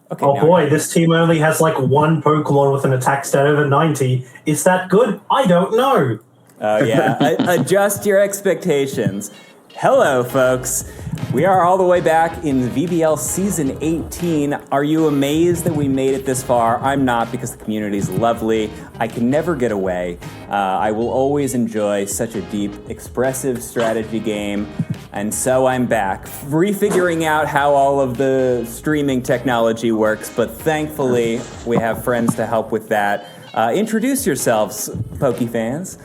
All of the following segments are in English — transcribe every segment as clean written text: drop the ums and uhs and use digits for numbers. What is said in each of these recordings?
Okay, oh boy, this team only has like one Pokemon with an attack stat over 90. Is that good? I don't know. Oh, yeah. Adjust your expectations. Hello, folks. We are all the way back in VBL Season 18. Are you amazed that we made it this far? I'm not, because the community is lovely. I can never get away. I will always enjoy such a deep, expressive strategy game. And so I'm back, refiguring out how all of the streaming technology works, but thankfully we have friends to help with that. Introduce yourselves, Poke fans.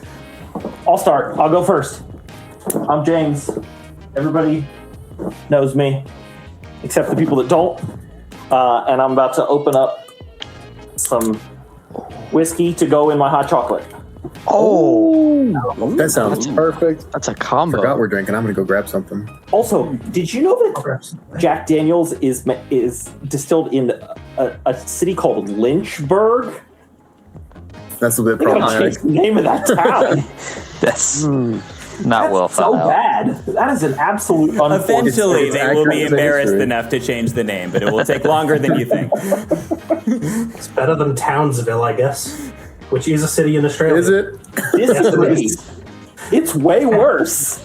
I'll start. I'll go first. I'm James. Everybody knows me, except the people that don't. And I'm about to open up some whiskey to go in my hot chocolate. Oh, that sounds perfect. That's a combo. Forgot we're drinking. I'm gonna go grab something. Also, did you know that Jack Daniels is distilled in a city called Lynchburg? That's a bit They gotta problematic. change the name of that town. That's not That's well so thought out. bad. That is an absolute unfortunate. Eventually, it's they will be accurate to embarrassed history. enough to change the name, but it will take longer than you think. It's better than Townsville, I guess, which is a city in Australia. Is it? Disagree. It's way worse.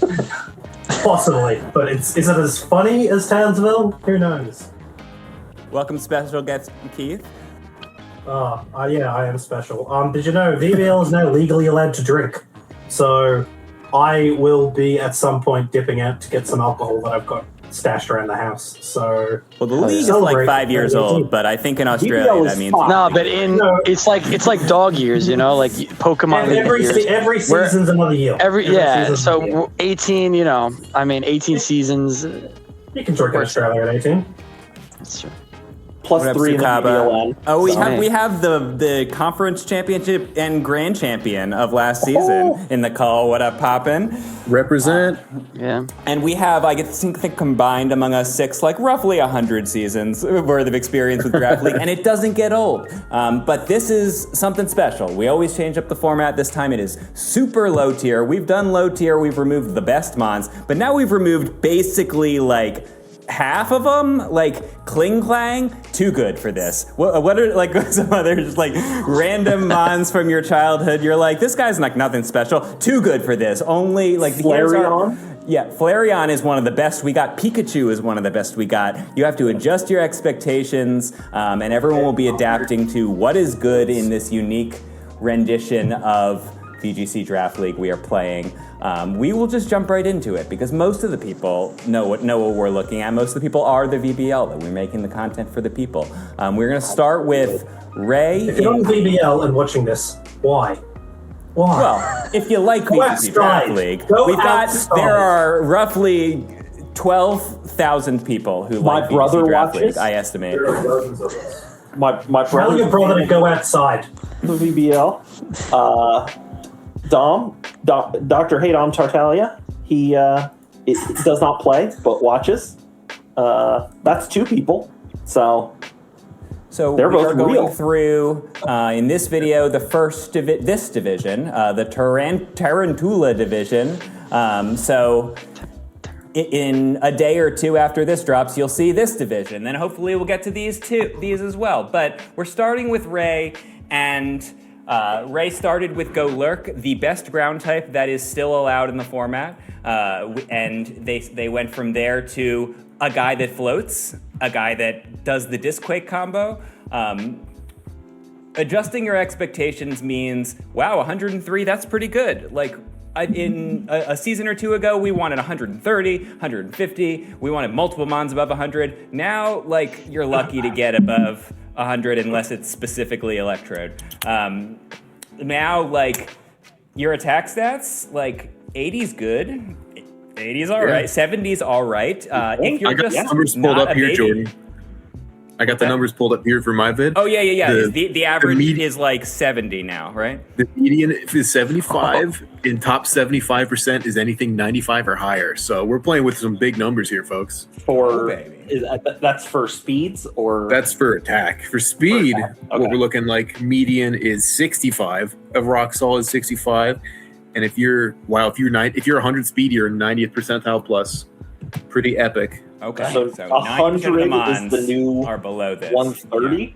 Possibly, but is it as funny as Townsville? Who knows? Welcome, special guest Keith. Yeah, I am special. Did you know VBL is now legally allowed to drink? So I will be at some point dipping out to get some alcohol that I've got stashed around the house. So Well, the league is like 5 years old, but I think in Australia VBL that is means fine. No, but it's like dog years, you know, like Pokemon League every years. season's another year. Every season's so another year. 18, 18 seasons. You can drink in Australia at 18. That's true. Plus What up, 3 in the Sukaba? VBLN. Oh, we So- have the conference championship and grand champion of last season in the call. What up, Poppin'? Represent. Yeah. And we have, I think combined among us 6, like roughly 100 seasons worth of experience with Draft League, and it doesn't get old. But this is something special. We always change up the format. This time it is super low tier. We've done low tier. We've removed the best mons, but now we've removed basically like half of them, like Kling Clang, too good for this. What are like some other just like random mons from your childhood? You're like, this guy's like nothing special. Too good for this. Only like Flareon? Yeah, Flareon is one of the best we got. Pikachu is one of the best we got. You have to adjust your expectations, and everyone will be adapting to what is good in this unique rendition of VGC Draft League we are playing. We will just jump right into it because most of the people know what we're looking at. Most of the people are the VBL, that we're making the content for the people. We're going to start with Ray. If you're on VBL and watching this, why? Why? Well, if you like Go VGC Draft outside. League, Go there are roughly 12,000 people who My like brother VGC Draft watches. League, I estimate. My Tell brother, your brother to go outside. the VBL. Dr. Haydom Tartaglia. He does not play, but watches. That's 2 people. So they're we both are going real. through, in this video, the first this division, the Tarantula division. In a day or 2 after this drops, you'll see this division. Then hopefully we'll get to these as well. But we're starting with Ray, and Ray started with Go Lurk, the best ground type that is still allowed in the format. And they went from there to a guy that floats, a guy that does the Disquake combo. Adjusting your expectations means, wow, 103, that's pretty good. Like, in a season or 2 ago, we wanted 130, 150. We wanted multiple mons above 100. Now, like, you're lucky to get above 100 unless it's specifically Electrode. Now, like, your attack stats, like, 80's good. 80's all right. 70's all right. If you're I got just the numbers pulled not up a here, baby- Jordan. I got the numbers pulled up here for my vid. Oh, yeah. The average median- is like 70 now, right? The median is 75, and top 75% is anything 95 or higher. So we're playing with some big numbers here, folks. That's for speeds or That's for attack. For speed, Okay. what we're looking like, median is 65. Of rock solid 65. And if you're 100 speed, you're 90th percentile plus. Pretty epic, Okay, So, so 100 90% of the is Mons the new are below this. 130.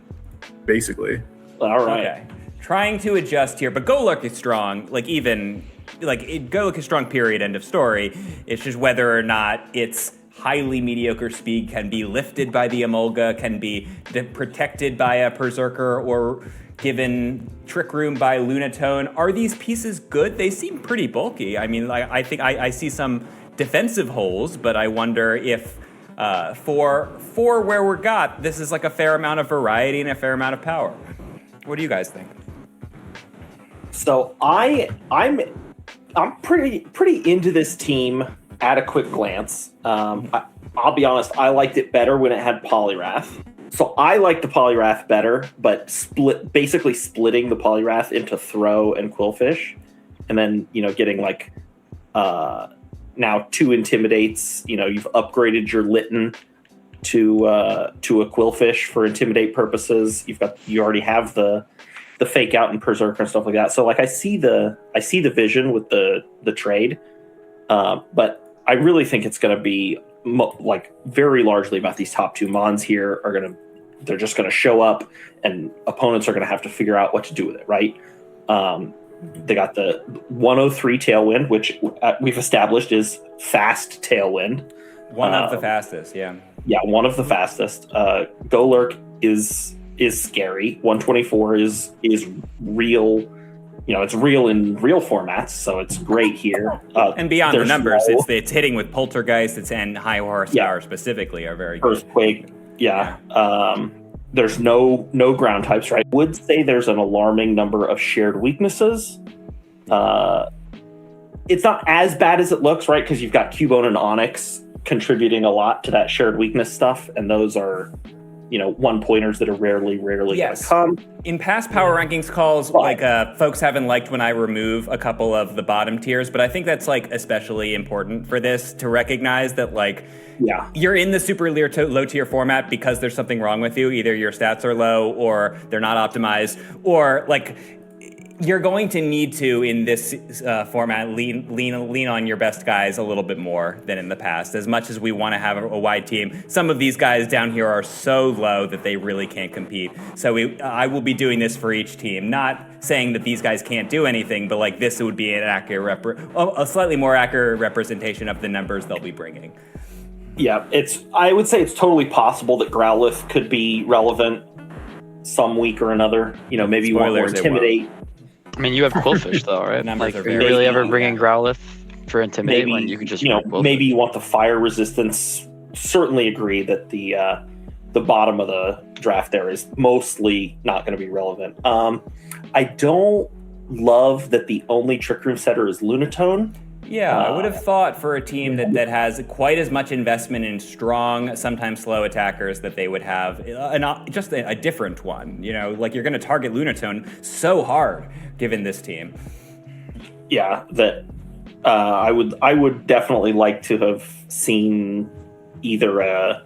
basically. All right. Okay. Trying to adjust here, but Golurk is strong. Golurk is strong, period, end of story. It's just whether or not its highly mediocre speed can be lifted by the Emolga, can be protected by a Berserker, or given Trick Room by Lunatone. Are these pieces good? They seem pretty bulky. I mean, I think I see some defensive holes, but I wonder if for where we're got, this is like a fair amount of variety and a fair amount of power. What do you guys think? So I'm pretty into this team at a quick glance. I'll be honest, I liked it better when it had Poliwrath. So I like the Poliwrath better, but basically splitting the Poliwrath into Throw and Quillfish, and then getting like now 2 Intimidates. You've upgraded your Litten to a Quillfish for Intimidate purposes. You already have the Fake Out and Berserker and stuff like that. So like I see the vision with the trade, but I really think it's going to be very largely about these top 2 Mons here they're just going to show up, and opponents are going to have to figure out what to do with it, right? They got the 103 Tailwind, which we've established is fast Tailwind. One of the fastest, yeah. Yeah, one of the fastest. Golurk is scary. 124 is real. It's real in real formats, so it's great here. And beyond the numbers, it's hitting with Poltergeist and high horsepower specifically are very good. Earthquake, yeah. There's no ground types, right? I would say there's an alarming number of shared weaknesses. It's not as bad as it looks, right? Because you've got Cubone and Onyx contributing a lot to that shared weakness stuff, and those are one pointers that are rarely yes. come. In past power rankings calls, folks haven't liked when I remove a couple of the bottom tiers, but I think that's especially important for this to recognize that you're in the super low tier format because there's something wrong with you. Either your stats are low, or they're not optimized, or you're going to need to, in this format, lean on your best guys a little bit more than in the past. As much as we want to have a wide team, some of these guys down here are so low that they really can't compete. So I will be doing this for each team, not saying that these guys can't do anything, but this would be an accurate, a slightly more accurate representation of the numbers they'll be bringing. Yeah, I would say it's totally possible that Growlithe could be relevant some week or another. Maybe you want more Intimidate. I mean, you have Quillfish though, right? Numbers are are very you really ever small, bringing Growlithe for Intimidate when you could just maybe you want the fire resistance. Certainly agree that the bottom of the draft there is mostly not going to be relevant. I don't love that the only Trick Room setter is Lunatone. Yeah, I would have thought for a team that has quite as much investment in strong, sometimes slow attackers, that they would have just a different one. You're going to target Lunatone so hard given this team. Yeah, that I would definitely like to have seen either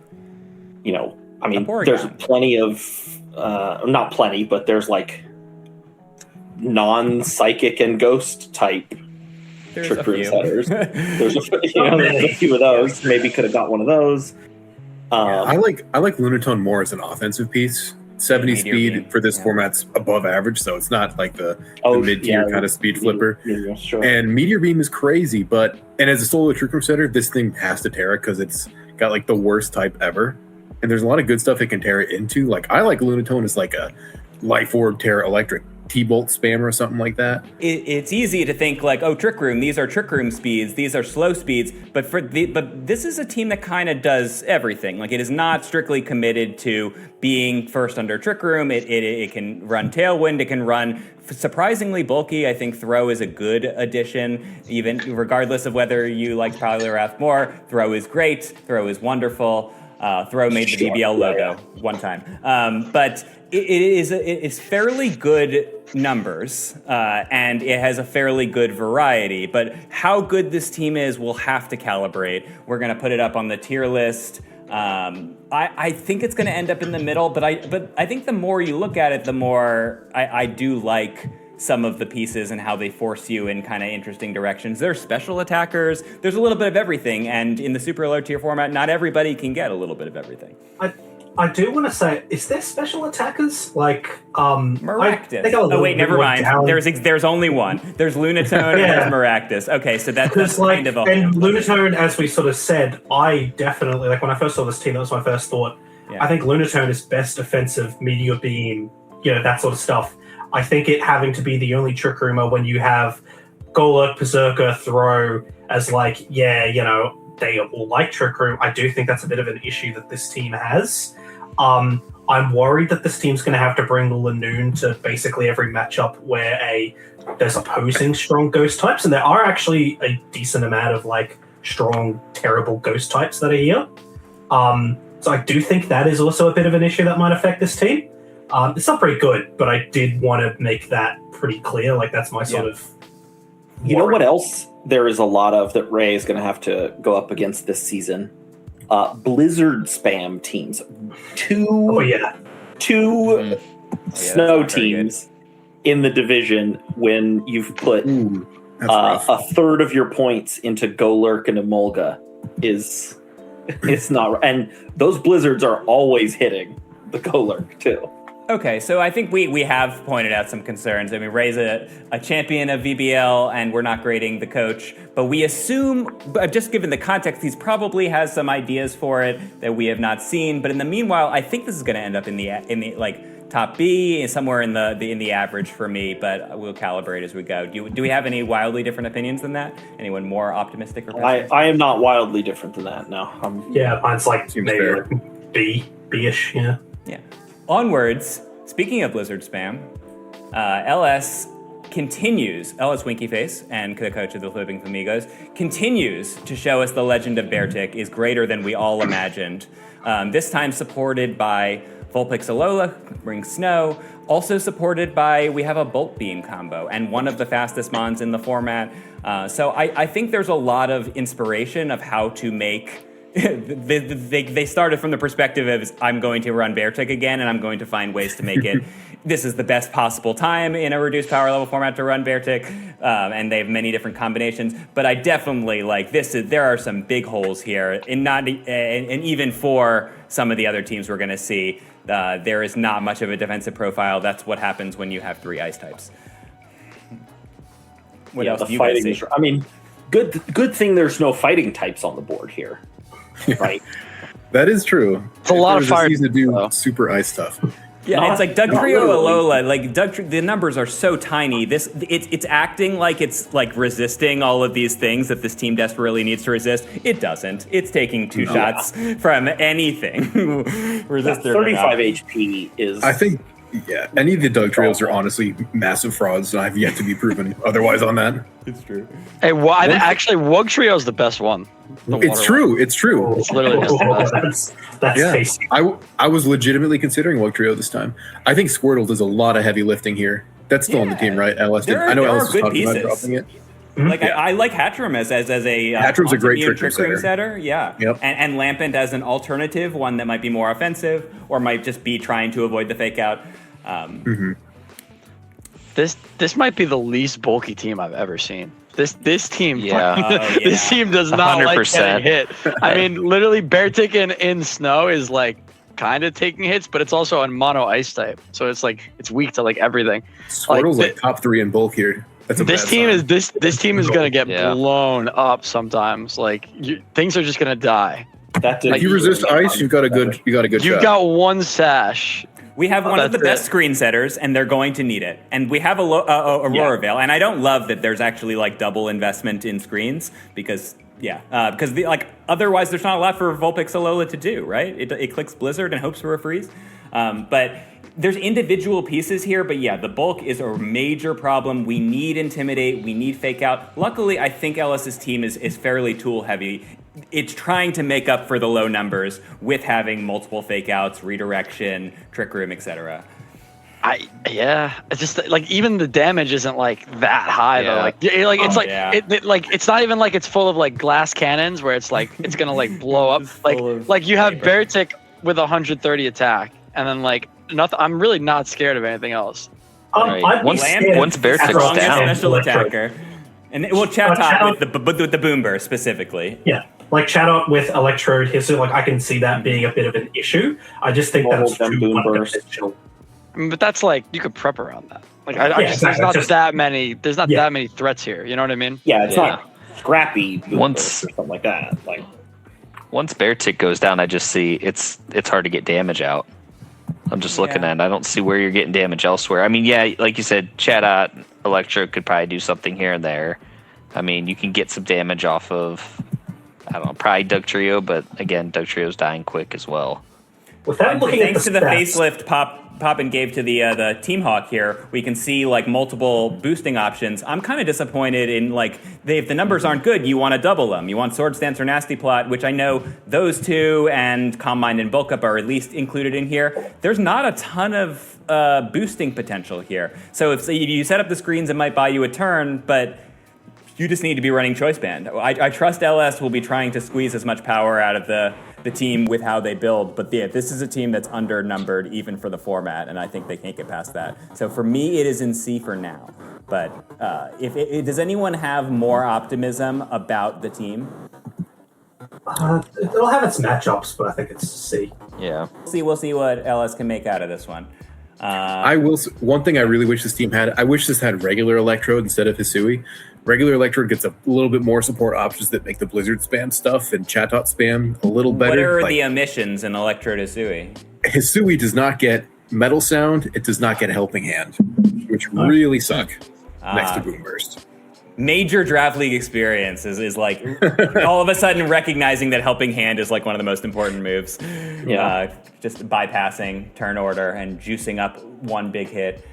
there's plenty of not plenty, but there's non-psychic and ghost type Trick Room setters. There's a few of those. Maybe could have got one of those. I like Lunatone more as an offensive piece. 70 speed for this format's above average, so it's not the mid-tier kind of speed flipper. Yeah, sure. And Meteor Beam is crazy, and as a solo Trick Room setter, this thing has to tear it because it's got the worst type ever. And there's a lot of good stuff it can tear it into. I like Lunatone as a Life Orb, Terra Electric, T-Bolt spammer or something like that. It's easy to think Trick Room, these are Trick Room speeds, these are slow speeds, but this is a team that kind of does everything. It is not strictly committed to being first under Trick Room. It can run Tailwind, it can run surprisingly bulky. I think Throw is a good addition, even regardless of whether you like Poliwrath more. Throw is great, Throw is wonderful. Throw made the VBL logo one time. But it's fairly good numbers, and it has a fairly good variety. But how good this team is, we'll have to calibrate. We're going to put it up on the tier list. I think it's going to end up in the middle, but I think the more you look at it, the more I do like some of the pieces and how they force you in kind of interesting directions. There's special attackers. There's a little bit of everything. And in the super low tier format, not everybody can get a little bit of everything. I do want to say, is there special attackers? Like, Maractus. Oh, wait, never mind. There's only one. There's Lunatone and there's Maractus. Okay, so that's kind of a... And Lunatone, as we sort of said, I definitely, like, when I first saw this team, that was my first thought. Yeah. I think Lunatone is best offensive, Meteor Beam, that sort of stuff. I think it having to be the only Trick Roomer when you have Golurk, Berserker, Throw as like, they all like Trick Room. I do think that's a bit of an issue that this team has. I'm worried that this team's going to have to bring Lanoon to basically every matchup where there's opposing strong ghost types, and there are actually a decent amount of like strong, terrible ghost types that are here. So I do think that is also a bit of an issue that might affect this team. It's not very good, but I did want to make that pretty clear. Like that's my sort of. You know what else there is a lot of that Ray is going to have to go up against this season? Blizzard spam teams. Two snow teams in the division when you've put a third of your points into Golurk and Emolga it's not, and those blizzards are always hitting the Golurk too. Okay, so I think we have pointed out some concerns. I mean, Ray's a champion of VBL, and we're not grading the coach, but we assume, just given the context, he probably has some ideas for it that we have not seen. But in the meanwhile, I think this is going to end up in the like top B, somewhere in the average for me. But we'll calibrate as we go. Do we have any wildly different opinions than that? Anyone more optimistic or pessimistic? I am not wildly different than that. No. Mine's like maybe like B-ish. Yeah. Yeah. Onwards, speaking of Blizzard spam, LS Winkyface, and the coach of the Flippin Flamigos, continues to show us the legend of Beartic is greater than we all imagined. This time supported by Vulpix Alola, Ring Snow, also supported by, we have a Bolt Beam combo, and one of the fastest mons in the format. So I think there's a lot of inspiration of how to make... they started from the perspective of I'm going to run Beartic again, and I'm going to find ways to make it. This is the best possible time in a reduced power level format to run Beartic, and they have many different combinations. But I definitely like this. There are some big holes here, and even for some of the other teams we're going to see, there is not much of a defensive profile. That's what happens when you have 3 ice types. What else do you guys see? I mean, good thing there's no fighting types on the board here. Right. That is true. It's a lot of fire to do super ice stuff. Yeah, it's like Dugtrio Alola. Like the numbers are so tiny. It's acting like it's like resisting all of these things that this team desperately needs to resist. It doesn't. It's taking 2 shots from anything. Resist 35 HP is. I think. Yeah, any of the Dugtrios are honestly massive frauds, and I've yet to be proven otherwise on that. It's true. Hey, actually, Wugtrio is the best one. It's true. It's literally just the best. That's tasty. I was legitimately considering Wugtrio this time. I think Squirtle does a lot of heavy lifting here. That's still on the team, right? LS did. I know LS was talking about dropping it. Like I like Hatchram as a Hatchram's a great trick ring setter. Yeah. Yep. And Lampent as an alternative, one that might be more offensive or might just be trying to avoid the fake out. This might be the least bulky team I've ever seen. This team, this team does not 100%. Like getting hit. I mean, literally, Beartic in snow is like kind of taking hits, but it's also a mono ice type, so it's like it's weak to like everything. Squirtle's like top 3 in bulk here. That's this team is gonna get blown up sometimes. Like things are just gonna die. If you resist ice, you've got a good shot. You've got 1 sash. We have one of the best screen setters, and they're going to need it. And we have Aurora Veil, and I don't love that there's actually like double investment in screens because otherwise there's not a lot for Vulpix Alola to do, right? It clicks Blizzard and hopes for a freeze, but there's individual pieces here. But yeah, the bulk is a major problem. We need Intimidate, we need Fake Out. Luckily, I think LS's team is fairly tool heavy. It's trying to make up for the low numbers with having multiple fake outs, redirection, trick room, etc. It's just like even the damage isn't like that high though. It's not even like it's full of like glass cannons where it's like it's gonna like blow up. Like you have Beartic with 130 attack, and then like nothing. I'm really not scared of anything else. Once Beartick's down, special attacker, and we'll Chatot with the boom burst specifically. Yeah, like Chatot with Electrode Hissing, like I can see that being a bit of an issue. I just think that's too boom burst. But that's like you could prep around that. Like there's not that many. There's not that many threats here. You know what I mean? Yeah, it's not scrappy or something like that. Like once Beartick goes down, I just see it's hard to get damage out. I'm just looking at it. I don't see where you're getting damage elsewhere. I mean, yeah, like you said, Chatot, Electro could probably do something here and there. I mean, you can get some damage off of, I don't know, probably Dugtrio, but again, Dugtrio's dying quick as well. Without looking thanks to the stats, facelift Poppin gave to the Team Hawk here, we can see like multiple boosting options. I'm kind of disappointed in like if the numbers aren't good, you want to double them. You want Sword Stance or Nasty Plot, which I know those two and Calm Mind and Bulk Up are at least included in here. There's not a ton of boosting potential here. So if you set up the screens, it might buy you a turn, but you just need to be running Choice Band. I trust LS will be trying to squeeze as much power out of the team with how they build, but this is a team that's undernumbered even for the format, and I think they can't get past that. So for me, it is in C for now. But does anyone have more optimism about the team? It'll have its matchups, but I think it's C. Yeah. We'll see what LS can make out of this one. One thing I really wish this team had, I wish this had regular Electrode instead of Hisui. Regular Electrode gets a little bit more support options that make the Blizzard spam stuff and Chatot spam a little better. What are the omissions in Electrode Hisui? Hisui does not get Metal Sound. It does not get Helping Hand, which really suck next to Boom Burst. Major draft league experience is like all of a sudden recognizing that Helping Hand is like one of the most important moves. Yeah. Just bypassing turn order and juicing up one big hit.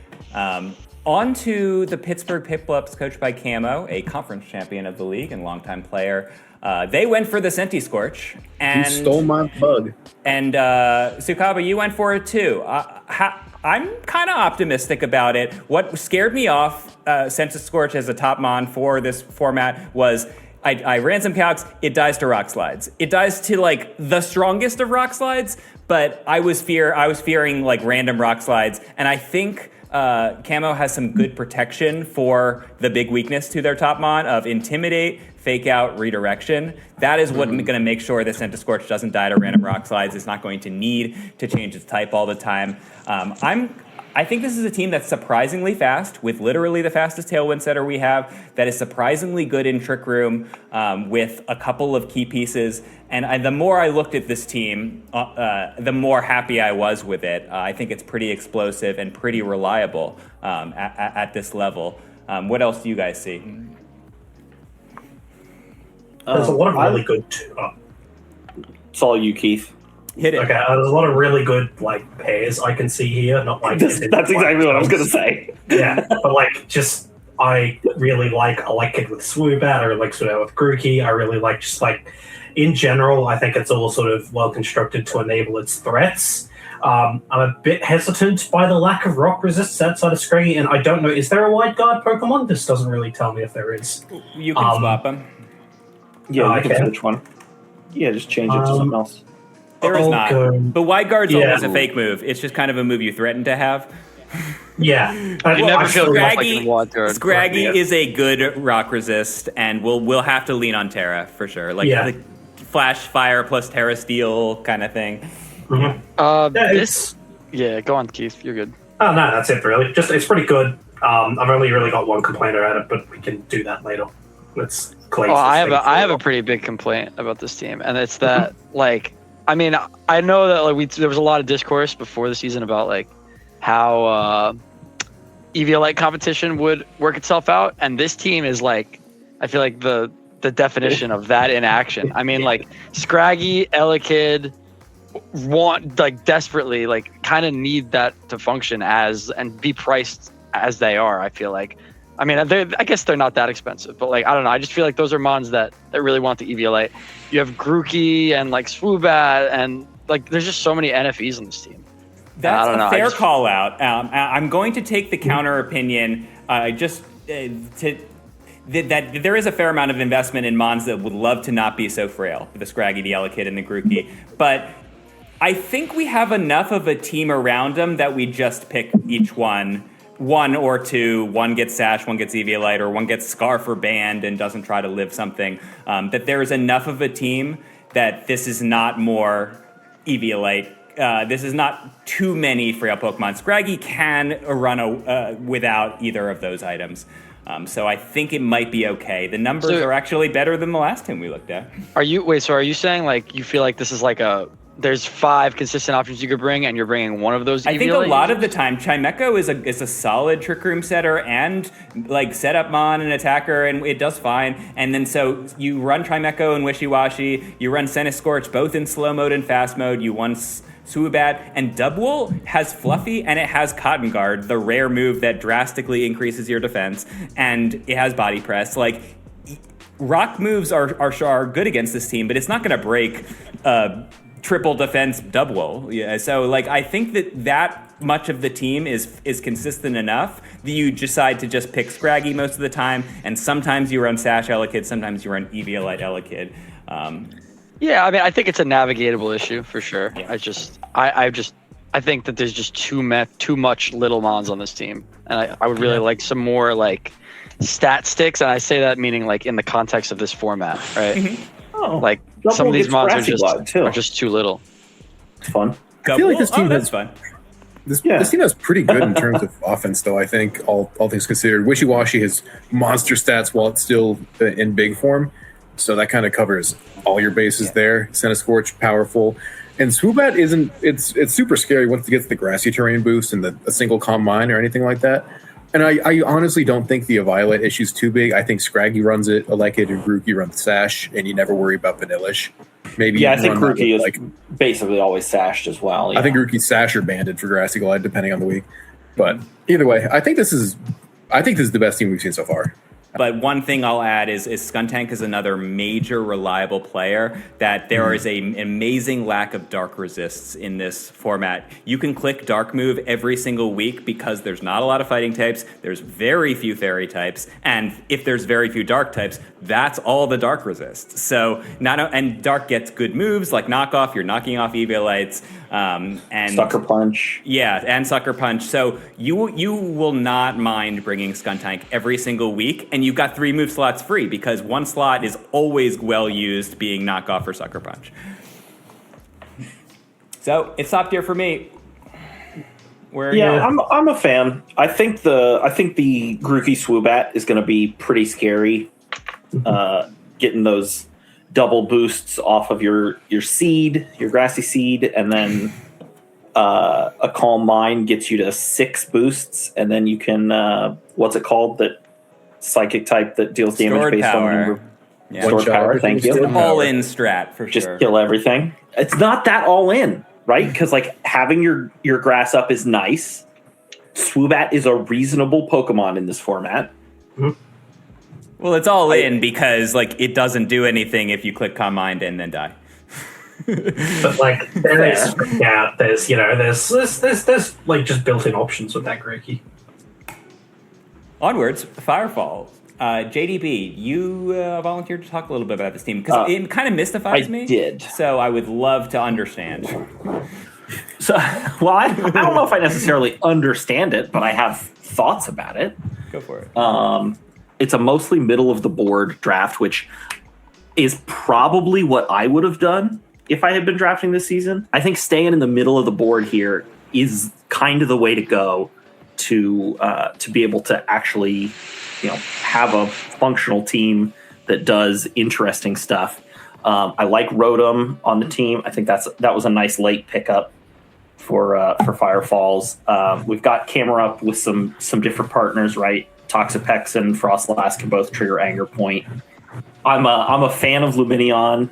On to the Pittsburg Piplups, coached by Camo, a conference champion of the league and longtime player. They went for the Senti Scorch. And you stole my bug. And Sukaba, you went for it too. I'm kind of optimistic about it. What scared me off Senti Scorch as a top mon for this format was I ran some calcs. It dies to rock slides. It dies to like the strongest of rock slides, but I was fearing like random rock slides, and I think Camo has some good protection for the big weakness to their top mon of Intimidate, Fake Out, Redirection. That is what's going to make sure that Senti Scorch doesn't die to random rock slides. It's not going to need to change its type all the time. I think this is a team that's surprisingly fast, with literally the fastest Tailwind setter we have, that is surprisingly good in Trick Room with a couple of key pieces. And the more I looked at this team, the more happy I was with it. I think it's pretty explosive and pretty reliable at this level. What else do you guys see? There's a lot of really good... It's all you, Keith. Hit it. Okay, there's a lot of really good like pairs I can see here. Not like that's exactly what I was gonna say. Yeah, but like just I really like it with Swoobat. I really like Swoobat with Grookey. I really like just like in general. I think it's all sort of well constructed to enable its threats. I'm a bit hesitant by the lack of rock resistance outside of Scraggy, and I don't know. Is there a Wide Guard Pokemon? This doesn't really tell me if there is. You can swap them. Yeah, you can switch one. Yeah, just change it to something else. There is not. But Wide Guard's always a fake move. It's just kind of a move you threaten to have. Yeah. You never feel Scraggy is a good rock resist, and we'll have to lean on Terra for sure. Like the Flash Fire plus Terra Steel kind of thing. Mm-hmm. Go on, Keith. You're good. Oh, no, that's it, really. Just it's pretty good. I've only really got one complaint about it, but we can do that later. Let's close this I have a pretty big complaint about this team, and it's that, like... I mean, I know that there was a lot of discourse before the season about like how EVL competition would work itself out, and this team is like, I feel like the definition of that in action. I mean, like Scraggy, Elekid want like desperately like kind of need that to function as and be priced as they are. I feel like. I mean, I guess they're not that expensive, but like I don't know. I just feel like those are mons that really want the EVLA. You have Grookey and like Swoobat, and like there's just so many NFEs in this team. That's a fair call out. I'm going to take the counter opinion that there is a fair amount of investment in mons that would love to not be so frail, the Scraggy, the Elekid, and the Grookey. But I think we have enough of a team around them that we just pick each one one or two, one gets Sash, one gets Eviolite, or one gets Scarf or Band and doesn't try to live something, that there is enough of a team that this is not more Eviolite. This is not too many frail Pokemon. Scraggy can run without either of those items. So I think it might be okay. The numbers are actually better than the last time we looked at. Are you saying like you feel like this is like there's 5 consistent options you could bring, and you're bringing one of those? I think a lot of the time, Chimecho is a solid Trick Room setter and like set up Mon and attacker, and it does fine. And then so you run Chimecho and Wishy-Washy, you run Centiskorch both in slow mode and fast mode. You run Swoobat, and Dubwool has Fluffy and it has Cotton Guard, the rare move that drastically increases your defense, and it has Body Press. Like, rock moves are good against this team, but it's not going to break triple defense Dubwool. Yeah, so like I think that much of the team is consistent enough that you decide to just pick Scraggy most of the time, and sometimes you run Sash Elekid, sometimes you run Eviolite Elekid. Yeah, I mean, I think it's a navigatable issue for sure. Yeah. I think that there's just too much little Mons on this team, and I would really like some more like stat sticks, and I say that meaning like in the context of this format, right? Mm-hmm. Oh, like Dubwool some of these gets Mons Grassy are just too little. It's fun. I feel like this team that's has fun. This team is pretty good in terms of offense, though. I think all things considered, Wishy-Washy has monster stats while it's still in big form, so that kind of covers all your bases there. Centiskorch, powerful, and Swoobat isn't. It's super scary once it gets the grassy terrain boost and a single Calm Mind or anything like that. And I honestly don't think the Violet issue's too big. I think Scraggy runs it, Elekid and Grookey run the Sash, and you never worry about Vanillish. Maybe I think Grookey is basically always sashed as well. Yeah. I think Grookey's Sash or Banded for Grassy Glide, depending on the week. But either way, I think this is the best team we've seen so far. But one thing I'll add is Skuntank is another major reliable player that there is an amazing lack of dark resists in this format. You can click Dark Move every single week because there's not a lot of fighting types, there's very few fairy types, and if there's very few dark types, that's all the dark resists. So and dark gets good moves like knockoff, you're knocking off Eviolites, and Sucker Punch. Yeah, and Sucker Punch. So you will not mind bringing Skuntank every single week, and you've got 3 move slots free because one slot is always well used being knockoff or Sucker Punch. So it's top tier for me. I'm a fan. I think the Grookey Swoobat is going to be pretty scary. Getting those double boosts off of your seed, your grassy seed, and then a Calm Mind gets you to 6 boosts, and then you can what's it called, that psychic type that deals damage Stored based power. on number. Yeah. Stored power. Thank you. All in strat for Just sure. kill everything. It's not that all in, right? Because like having your grass up is nice. Swoobat is a reasonable Pokemon in this format. Mm-hmm. Well, it's all in because like it doesn't do anything if you click Calm Mind and then die. But like there's like just built-in options with that Grookey. Onwards, Firefall. JDB, you volunteered to talk a little bit about this team because it kind of mystifies me. I did. So I would love to understand. So, well, I don't know if I necessarily understand it, but I have thoughts about it. Go for it. It's a mostly middle of the board draft, which is probably what I would have done if I had been drafting this season. I think staying in the middle of the board here is kind of the way to go to be able to actually, have a functional team that does interesting stuff. I like Rotom on the team. I think that was a nice late pickup for Firefalls. We've got Camerupt with some different partners, right? Toxapex and Frostlass can both trigger Anger Point. I'm a fan of Luminion.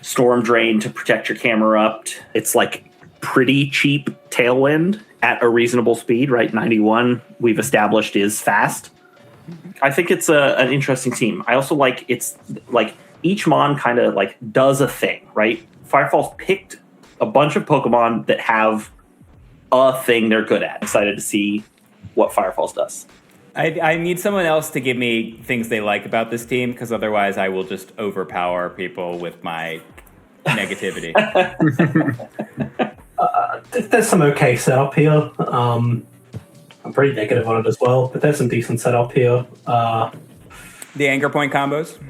Storm Drain to protect your Camerupt. It's like pretty cheap Tailwind at a reasonable speed, right? 91 we've established is fast. I think it's an interesting team. I also like it's like each Mon kind of like does a thing, right? Firefall's picked a bunch of Pokemon that have a thing they're good at. Excited to see what Firefalls does. I need someone else to give me things they like about this team because otherwise I will just overpower people with my negativity. There's some okay setup here. I'm pretty negative on it as well, but there's some decent setup here. The anger point combos?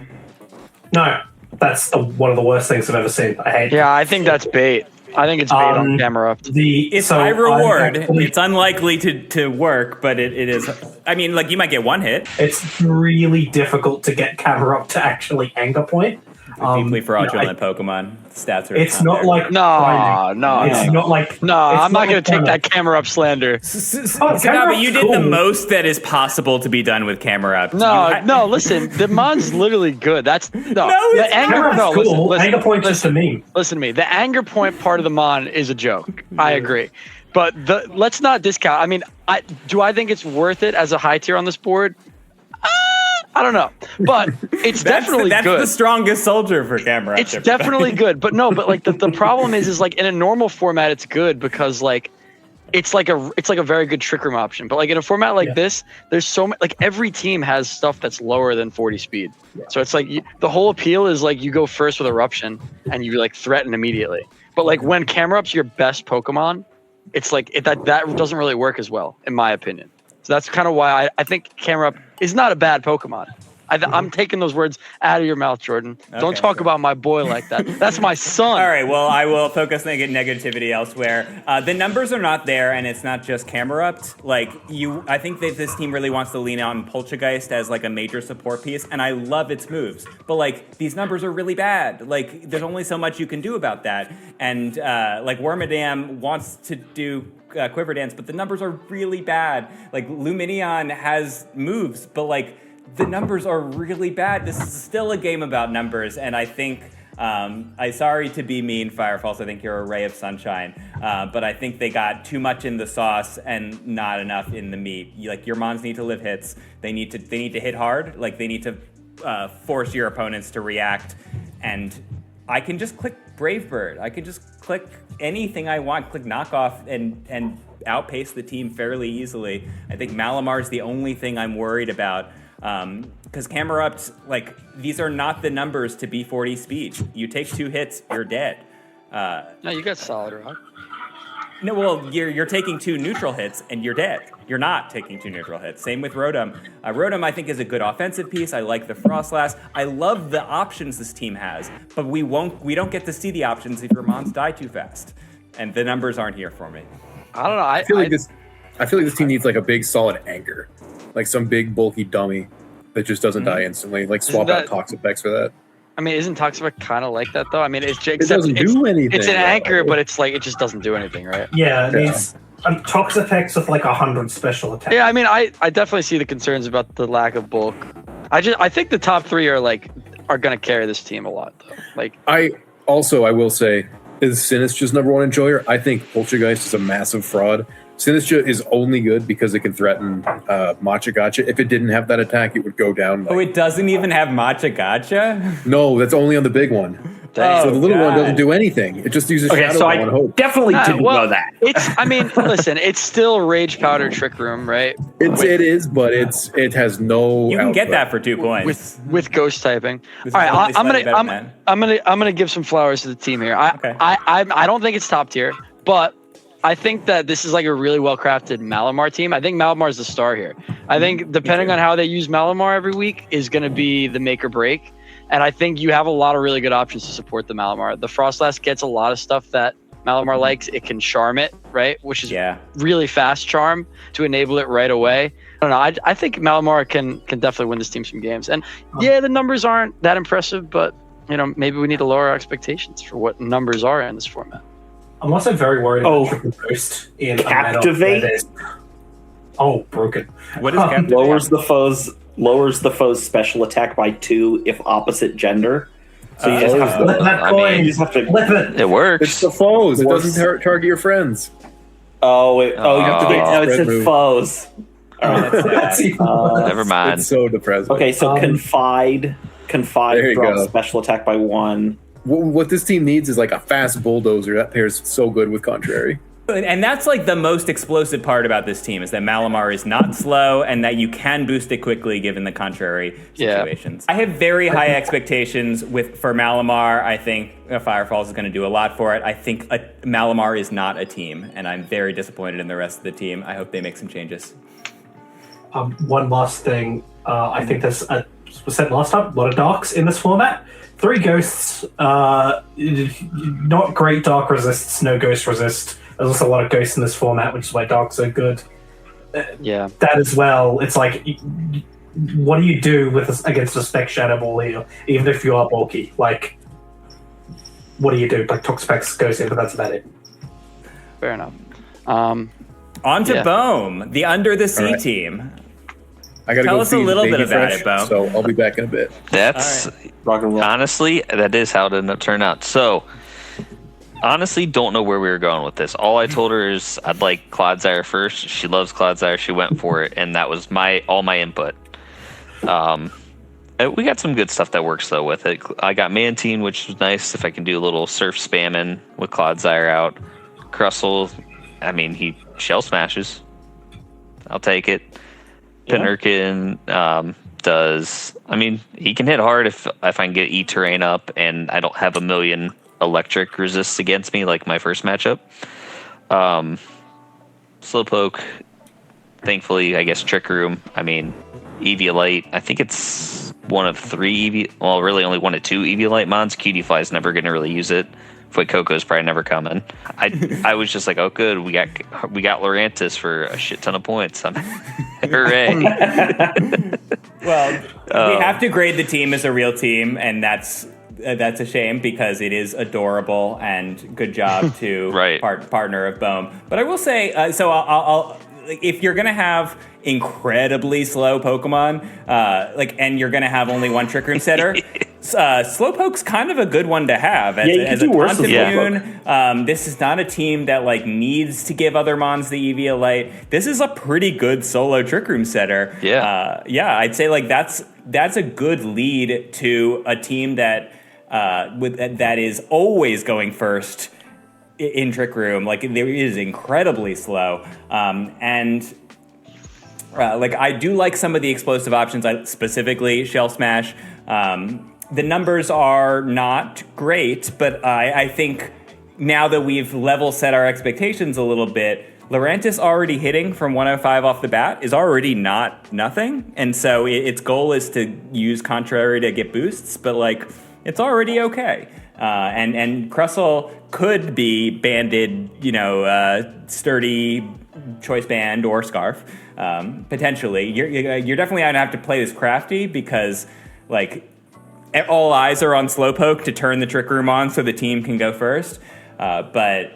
No, that's one of the worst things I've ever seen. I hate. Yeah, I think that's bait. I think it's bait on camera up. It's high reward. It's unlikely to work, but it is. I mean, like, you might get one hit. It's really difficult to get camera up to actually anger point. Deeply fraudulent Pokemon stats are. It's not there. like It's not like I'm not going to take that camera up slander. But you did the most that is possible to be done with camera up. No. Listen, the Mon's literally good. That's the anger. No, cool. Listen, anger point just to me. Listen to me. The anger point part of the Mon is a joke. I agree, but let's not discount. I mean, I think it's worth it as a high tier on this board? I don't know, but it's definitely good. That's the strongest soldier for camera. It's definitely good, but like the problem is like in a normal format, it's good because like it's like a very good trick room option. But like in a format like this, there's so much, like every team has stuff that's lower than 40 speed. Yeah. So it's like the whole appeal is like you go first with Eruption and you like threaten immediately. But like when camera up's your best Pokemon, it's like that doesn't really work as well, in my opinion. So that's kind of why I think camera up is not a bad Pokemon. I'm taking those words out of your mouth, Jordan. Don't talk about my boy like that. That's my son. All right, well, I will focus negativity elsewhere. The numbers are not there, and it's not just camera upped. Like, I think that this team really wants to lean on Poltergeist as like a major support piece, and I love its moves. But like, these numbers are really bad. Like, there's only so much you can do about that. And like, Wormadam wants to do Quiver Dance, but the numbers are really bad. Like, Lumineon has moves, but like, the numbers are really bad. This is still a game about numbers, and I think, I'm sorry to be mean, Firefalls, I think you're a ray of sunshine, but I think they got too much in the sauce and not enough in the meat. Like, your Mons need to live hits. They need to hit hard. Like, they need to force your opponents to react, and I can just click Brave Bird. I can just click anything I want, click knockoff, and outpace the team fairly easily. I think Malamar's the only thing I'm worried about. Because camera ups, like, these are not the numbers to be 40 speed. You take 2 hits, you're dead. No, you got Solid Rock. No, well, you're taking 2 neutral hits and you're dead. You're not taking 2 neutral hits. Same with Rotom. Rotom, I think, is a good offensive piece. I like the Frostlass. I love the options this team has, but we don't get to see the options if your Mons die too fast, and the numbers aren't here for me. I don't know. I feel like this team needs like a big solid anchor. Like some big bulky dummy that just doesn't die instantly. Like swap out Toxapex for that. I mean, isn't Toxapex kind of like that though? I mean, it doesn't do anything. It's an anchor, but it's like it just doesn't do anything, right? Yeah, it needs Toxapex with like 100 special attack. Yeah, I mean, I definitely see the concerns about the lack of bulk. I think the top 3 are gonna carry this team a lot though. Like I will say, is Sinistcha's number 1 enjoyer? I think Poltergeist is a massive fraud. Sinistcha is only good because it can threaten Matcha Gotcha. If it didn't have that attack, it would go down. Oh, it doesn't even have Matcha Gotcha? No, that's only on the big one. So the little one doesn't do anything. It just uses Shadow Ball and Hope. Definitely didn't know that. Listen, it's still Rage Powder Trick Room, right? It is, but it has no. You can get that for 2 points with Ghost typing. All right, I'm gonna give some flowers to the team here. I don't think it's top tier, but I think that this is like a really well-crafted Malamar team. I think Malamar is the star here. I think depending on how they use Malamar every week is going to be the make or break. And I think you have a lot of really good options to support the Malamar. The Frostlass gets a lot of stuff that Malamar likes. It can charm it, right? Which is really fast charm to enable it right away. I don't know. I think Malamar can definitely win this team some games. And yeah, the numbers aren't that impressive, but maybe we need to lower our expectations for what numbers are in this format. I'm also very worried about Triple Boost in Captivate. Broken. What is Captivate? Lowers the foe's special attack by 2 if opposite gender. So you just have to. It works. It's the foes. It doesn't target your friends. It says foes. Never mind. It's so depressing. Okay, so Confide drops special attack by 1. What this team needs is like a fast bulldozer. That pairs so good with Contrary. And that's like the most explosive part about this team is that Malamar is not slow and that you can boost it quickly given the contrary situations. I have very high expectations for Malamar. I think Firefalls is going to do a lot for it. I think Malamar is not a team, and I'm very disappointed in the rest of the team. I hope they make some changes. One last thing. I think there's was said last time, a lot of darks in this format. 3 ghosts, not great dark resists, no ghost resist. There's also a lot of ghosts in this format, which is why darks are good. Yeah. That as well, it's like, what do you do against a spec shadow ball here, even if you are bulky? Like, what do you do? Like, Toxapex goes in, but that's about it. Fair enough. On to Bohm, the Under the Sea team. I gotta Tell go us a little bit about it, Bo. So I'll be back in a bit. That's honestly, that is how it ended up turning out. So, honestly, don't know where we were going with this. All I told her is I'd like Clodsire first. She loves Clodsire. She went for it, and that was all my input. We got some good stuff that works though with it. I got Mantine, which was nice. If I can do a little surf spamming with Clodsire out, Crustle, I mean he shell smashes. I'll take it. Pinurkin does. I mean, he can hit hard if I can get E-Terrain up and I don't have a million electric resists against me like my first matchup. Slowpoke, thankfully, I guess Trick Room. I mean, Eviolite. I think it's one of 3 really only 1 of 2 Eviolite mons. Cutie Fly's never going to really use it. Fuecoco's probably never coming. I was just like, oh good, we got Lurantis for a shit ton of points. Hooray! Well, we have to grade the team as a real team, and that's a shame because it is adorable and good job to partner of Bohm. But I will say, I'll if you're gonna have incredibly slow Pokemon, and you're gonna have only one Trick Room setter. Slowpoke's kind of a good one to have as a Taunt Immune. This is not a team that needs to give other mons the Eviolite. This is a pretty good solo Trick Room setter. I'd say that's a good lead to a team that that is always going first in Trick Room. There is incredibly slow, I do like some of the explosive options, specifically Shell Smash. The numbers are not great, but I think now that we've level set our expectations a little bit, Lurantis already hitting from 105 off the bat is already not nothing. And so its goal is to use Contrary to get boosts, but it's already okay. And Crustle could be banded, sturdy choice band or scarf, potentially. You're definitely going to have to play this crafty because all eyes are on Slowpoke to turn the Trick Room on so the team can go first. But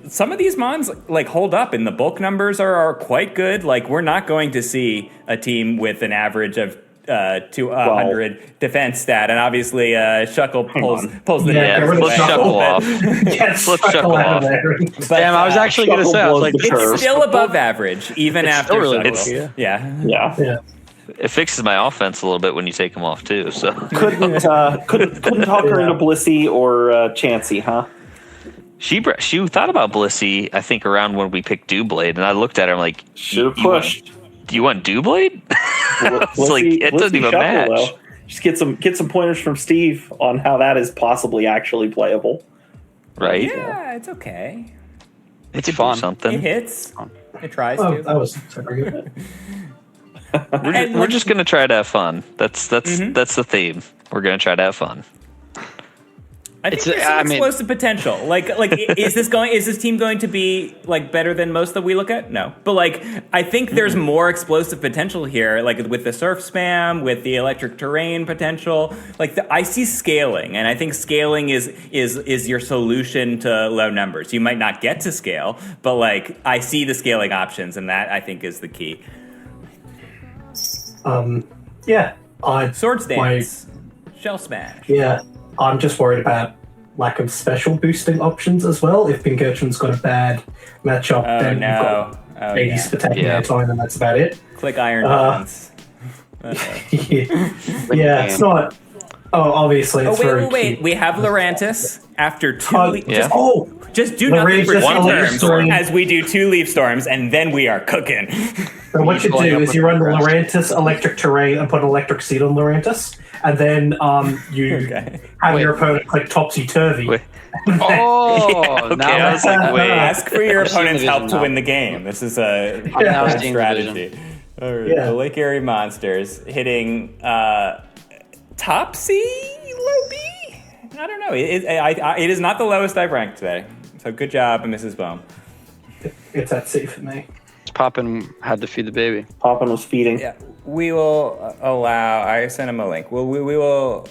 some of these mons hold up and the bulk numbers are quite good. We're not going to see a team with an average of 200 defense stat, and obviously Shuckle pulls the let's Shuckle off. Let's Shuckle off. Damn, I was actually going to say, it's still above average even after Shuckle. Yeah. It fixes my offense a little bit when you take them off too. So couldn't talk her into Blissey or Chansey, huh? She thought about Blissey, I think, around when we picked Doublade, and I looked at her, I'm like, should have pushed. Do you want Doublade? Blissey, it doesn't even match. Though. Just get some pointers from Steve on how that is possibly actually playable. Right? Yeah, it's okay. It's fun. Something. It hits. It tries to. That was very good. We're just gonna try to have fun. That's the theme. We're gonna try to have fun. I think there's some explosive potential. Is this team going to be better than most that we look at? No, but I think there's more explosive potential here. With the surf spam, with the electric terrain potential. I see scaling, and I think scaling is your solution to low numbers. You might not get to scale, but I see the scaling options, and that I think is the key. Swords Dance, Shell Smash. Yeah, I'm just worried about lack of special boosting options as well. If Pinkirchin's got a bad matchup, then you've got 80s for taking airtime, and that's about it. Click Iron Buttons. It's not Oh, obviously, it's very wait. cute. We have Lurantis after two. Just do Lurantis nothing for 2 Leaf turns Storm. as we do 2 Leaf Storms, and then we are cooking. So what you do is you run the Lurantis Electric Terrain and put an Electric Seed on Lurantis, and then you have your opponent click topsy-turvy. Oh, now I was like, wait. Ask for your opponent's help to now. win the game. This is a now bad seeing strategy. All right, Yeah. the Lake Erie Monsters hitting Topsy low B? I don't know. It is not the lowest I've ranked today. So good job, Mrs. Bohm. It's at C for me. Poppin had to feed the baby. Poppin was feeding. Yeah, we will allow. I sent him a link. We will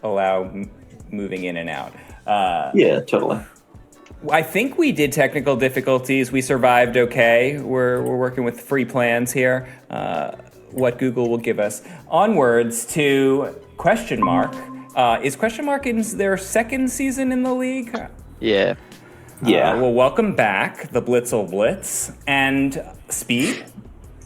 allow moving in and out. Yeah, totally. I think we did technical difficulties. We survived okay. We're working with free plans here. What Google will give us. Onwards to question mark. Is question mark in their second season in the league? Yeah. Yeah. Well, welcome back, the Blitzle Blitz. And speed?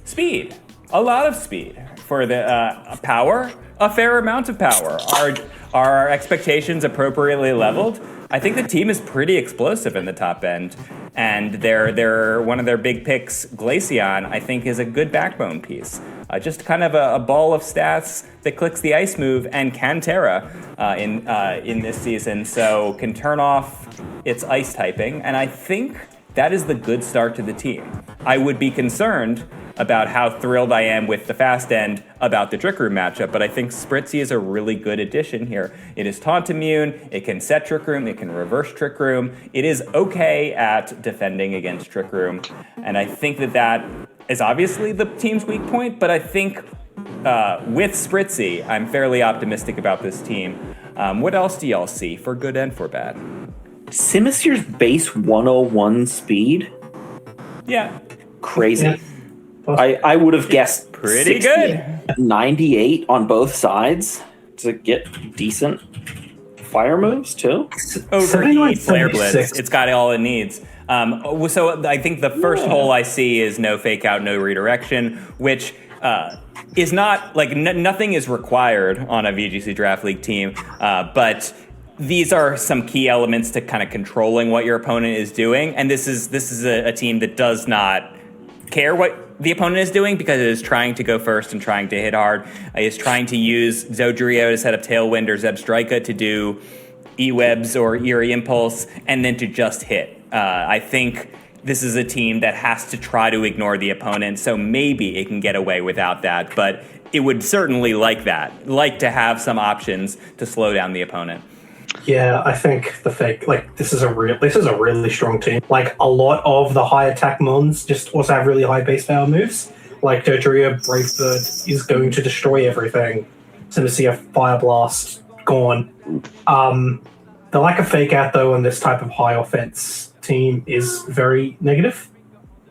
Speed. A lot of speed. For the power, a fair amount of power. Are our expectations appropriately leveled? I think the team is pretty explosive in the top end. And they're one of their big picks, Glaceon, I think is a good backbone piece. Just kind of a ball of stats that clicks the ice move and can Terra in this season, so can turn off its ice typing, and I think that is the good start to the team. I would be concerned about how thrilled I am with the fast end about the Trick Room matchup, but I think Spritzy is a really good addition here. It is taunt immune, it can set Trick Room, it can reverse Trick Room, it is okay at defending against Trick Room, and I think that is obviously the team's weak point, but I think with Spritzy, I'm fairly optimistic about this team. What else do y'all see for good and for bad? Simisear's base 101 speed? Yeah. Crazy. Yeah. I would have guessed Pretty 60, good. 98 on both sides to get decent fire moves, too. Overheat, Flare Blitz. 76. It's got all it needs. So I think the first hole I see is no fake out, no redirection, which is not like nothing is required on a VGC Draft League team, but these are some key elements to kind of controlling what your opponent is doing. And this is a team that does not care what the opponent is doing because it is trying to go first and trying to hit hard. It is trying to use Dodrio to set up Tailwind or Zebstrika to do E-Webs or Erie Impulse and then to just hit. I think this is a team that has to try to ignore the opponent, so maybe it can get away without that, but it would certainly like to have some options to slow down the opponent. Yeah, I think this is a really strong team. Like a lot of the high attack mons just also have really high base power moves. Like Dodrio, Brave Bird is going to destroy everything. Simisear, Fire Blast, gone. The lack of fake out though on this type of high offense team is very negative.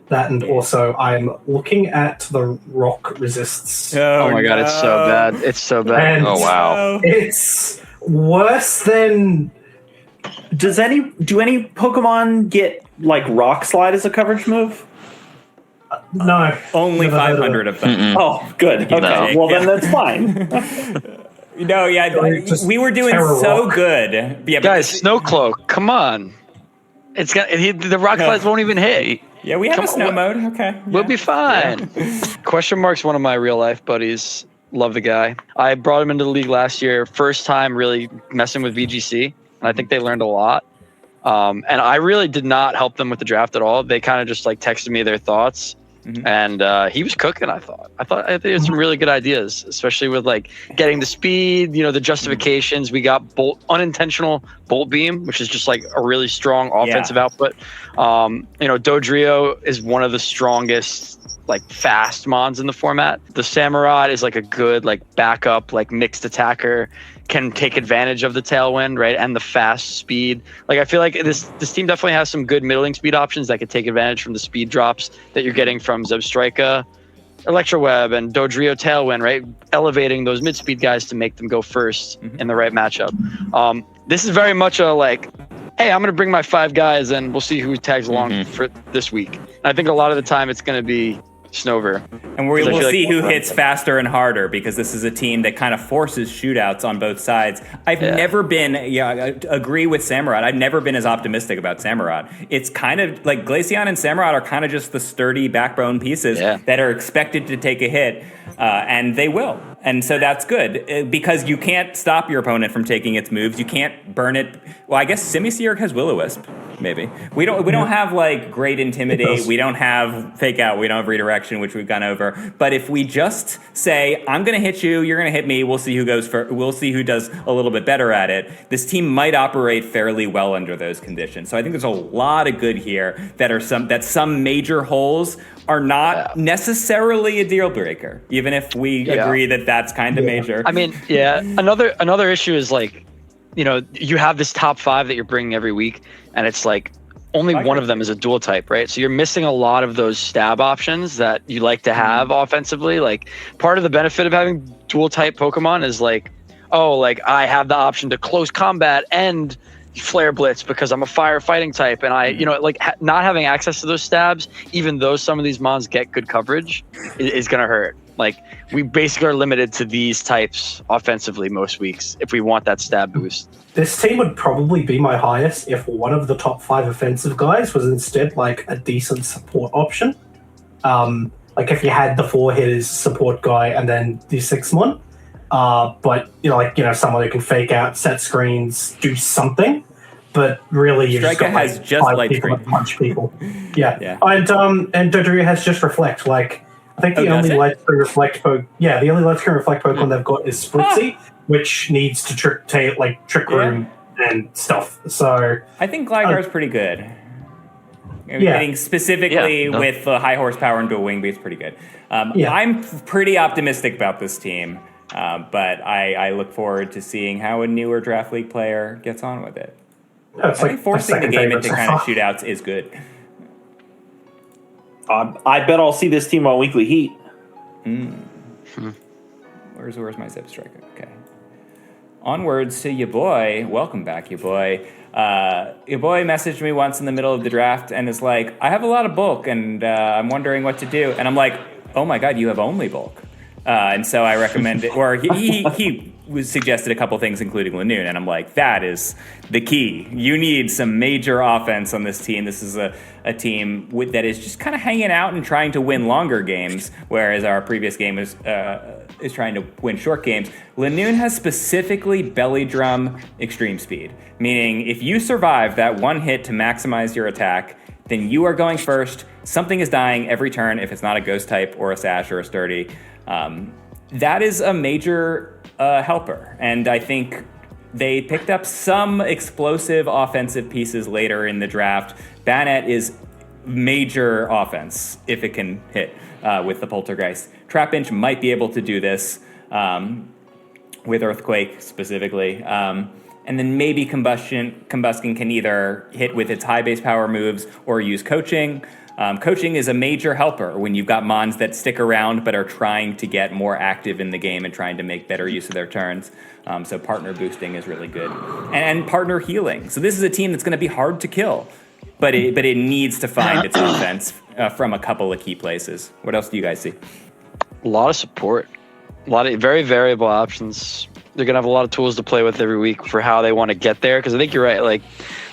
That and also I'm looking at the rock resists. Oh my god, it's so bad. It's so bad. And Oh wow. it's worse than. Do any Pokemon get like Rock Slide as a coverage move? No. Only Never heard of 500 of them. Mm-mm. Oh, good. Okay. No. Well, then that's fine. No, yeah, Just we were doing Terror so Rock. good. Yeah, Guys, Snowcloak, come on. The rock slides won't even hit. Yeah, we have Come a snow on. mode. Okay. We'll be fine. Question Mark's one of my real life buddies. Love the guy. I brought him into the league last year. First time really messing with VGC. And I think they learned a lot. And I really did not help them with the draft at all. They kind of just like texted me their thoughts. Mm-hmm. And he was cooking, I thought. I think he had some really good ideas, especially with like getting the speed, the justifications. We got unintentional bolt beam, which is just like a really strong offensive output. Dodrio is one of the strongest like fast mons in the format. The Samurott is like a good like backup, like mixed attacker, can take advantage of the tailwind, right? And the fast speed. Like I feel like this team definitely has some good middling speed options that could take advantage from the speed drops that you're getting from Zebstrika, Electroweb, and Dodrio tailwind, right? Elevating those mid speed guys to make them go first in the right matchup. This is very much a like, hey, I'm going to bring my 5 guys and we'll see who tags along for this week. And I think a lot of the time it's going to be Snover. And we'll see who hits faster and harder, because this is a team that kind of forces shootouts on both sides. I've never been, I agree with Samurott. I've never been as optimistic about Samurott. It's kind of like Glaceon and Samurott are kind of just the sturdy backbone pieces that are expected to take a hit, and they will. And so that's good, because you can't stop your opponent from taking its moves. You can't burn it. Well, I guess Simisear has Will-O-Wisp, maybe. We don't have like great Intimidate. We don't have Fake Out. We don't have Redirection, which we've gone over. But if we just say, I'm going to hit you, you're going to hit me, we'll see who goes first. We'll see who does a little bit better at it. This team might operate fairly well under those conditions. So I think there's a lot of good here that some major holes are not necessarily a deal breaker, even if we agree that that's kind of major. I mean, another issue is like, you have this top 5 that you're bringing every week, and it's like only one of them is a dual type, right? So you're missing a lot of those stab options that you like to have offensively. Like, part of the benefit of having dual type Pokemon is like, I have the option to close combat and Flare Blitz because I'm a fire fighting type, and not having access to those stabs, even though some of these mons get good coverage, is going to hurt. Like, we basically are limited to these types offensively most weeks if we want that stab boost. This team would probably be my highest if one of the top 5 offensive guys was instead like a decent support option. Like if you had the 4 hitters support guy and then the 6th one. But someone who can fake out, set screens, do something. But really, you just got has just 5 light people screen. that punch people. Yeah. And Dodoria has just Reflect. Like, I think the only light screen reflect Pokemon they've got is Spritzee, which needs to trick room and stuff. So I think Gligar's pretty good. Hitting specifically with high horsepower and dual wing beat's pretty good. I'm pretty optimistic about this team, but I look forward to seeing how a newer Draft League player gets on with it. I think forcing the game into kind of shootouts is good. I bet I'll see this team on Weekly Heat. Where's my Zip Striker? Okay. Onwards to your boy. Welcome back, your boy. Your boy messaged me once in the middle of the draft and is like, I have a lot of bulk and I'm wondering what to do. And I'm like, oh my God, you have only bulk. And so I recommend it. Or he suggested a couple things, including Lanoon, and I'm like, that is the key. You need some major offense on this team. This is a team that is just kind of hanging out and trying to win longer games, whereas our previous game is trying to win short games. Lanoon has specifically belly drum extreme speed, meaning if you survive that one hit to maximize your attack, then you are going first. Something is dying every turn if it's not a ghost type or a sash or a sturdy. That is a major helper, and I think they picked up some explosive offensive pieces later in the draft. Banette is major offense if it can hit with the Poltergeist. Trapinch might be able to do this with Earthquake specifically. And then maybe Combustion can either hit with its high base power moves or use Coaching. Coaching is a major helper when you've got mons that stick around but are trying to get more active in the game and trying to make better use of their turns. So partner boosting is really good. And partner healing. So this is a team that's going to be hard to kill, but it needs to find its offense from a couple of key places. What else do you guys see? A lot of support. A lot of very variable options. They're going to have a lot of tools to play with every week for how they want to get there. Because I think you're right. Like,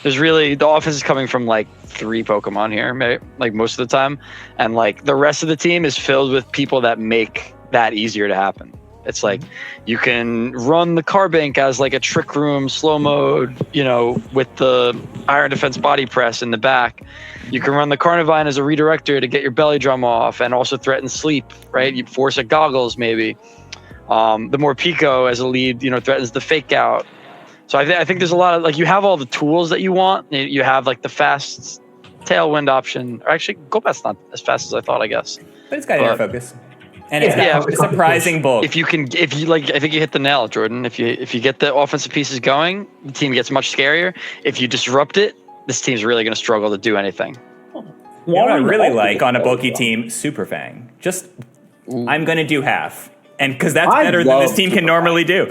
there's really, the offense is coming from like 3 Pokemon here, like most of the time. And like the rest of the team is filled with people that make that easier to happen. It's like you can run the Carbink as like a trick room, slow mode, with the Iron Defense body press in the back. You can run the Carnivine as a redirector to get your belly drum off and also threaten sleep, right? You force a goggles maybe. The Morpeko as a lead, threatens the fake out. So I think there's a lot of, like, you have all the tools that you want. You have like the fast tailwind option. Or actually, Golbat's not as fast as I thought, I guess. But it's got air focus. And it's got surprising bulk. I think you hit the nail, Jordan. If you get the offensive pieces going, the team gets much scarier. If you disrupt it, this team's really going to struggle to do anything. What I really like on a bulky team, Super Fang. I'm going to do half. And because that's better than this team can normally do.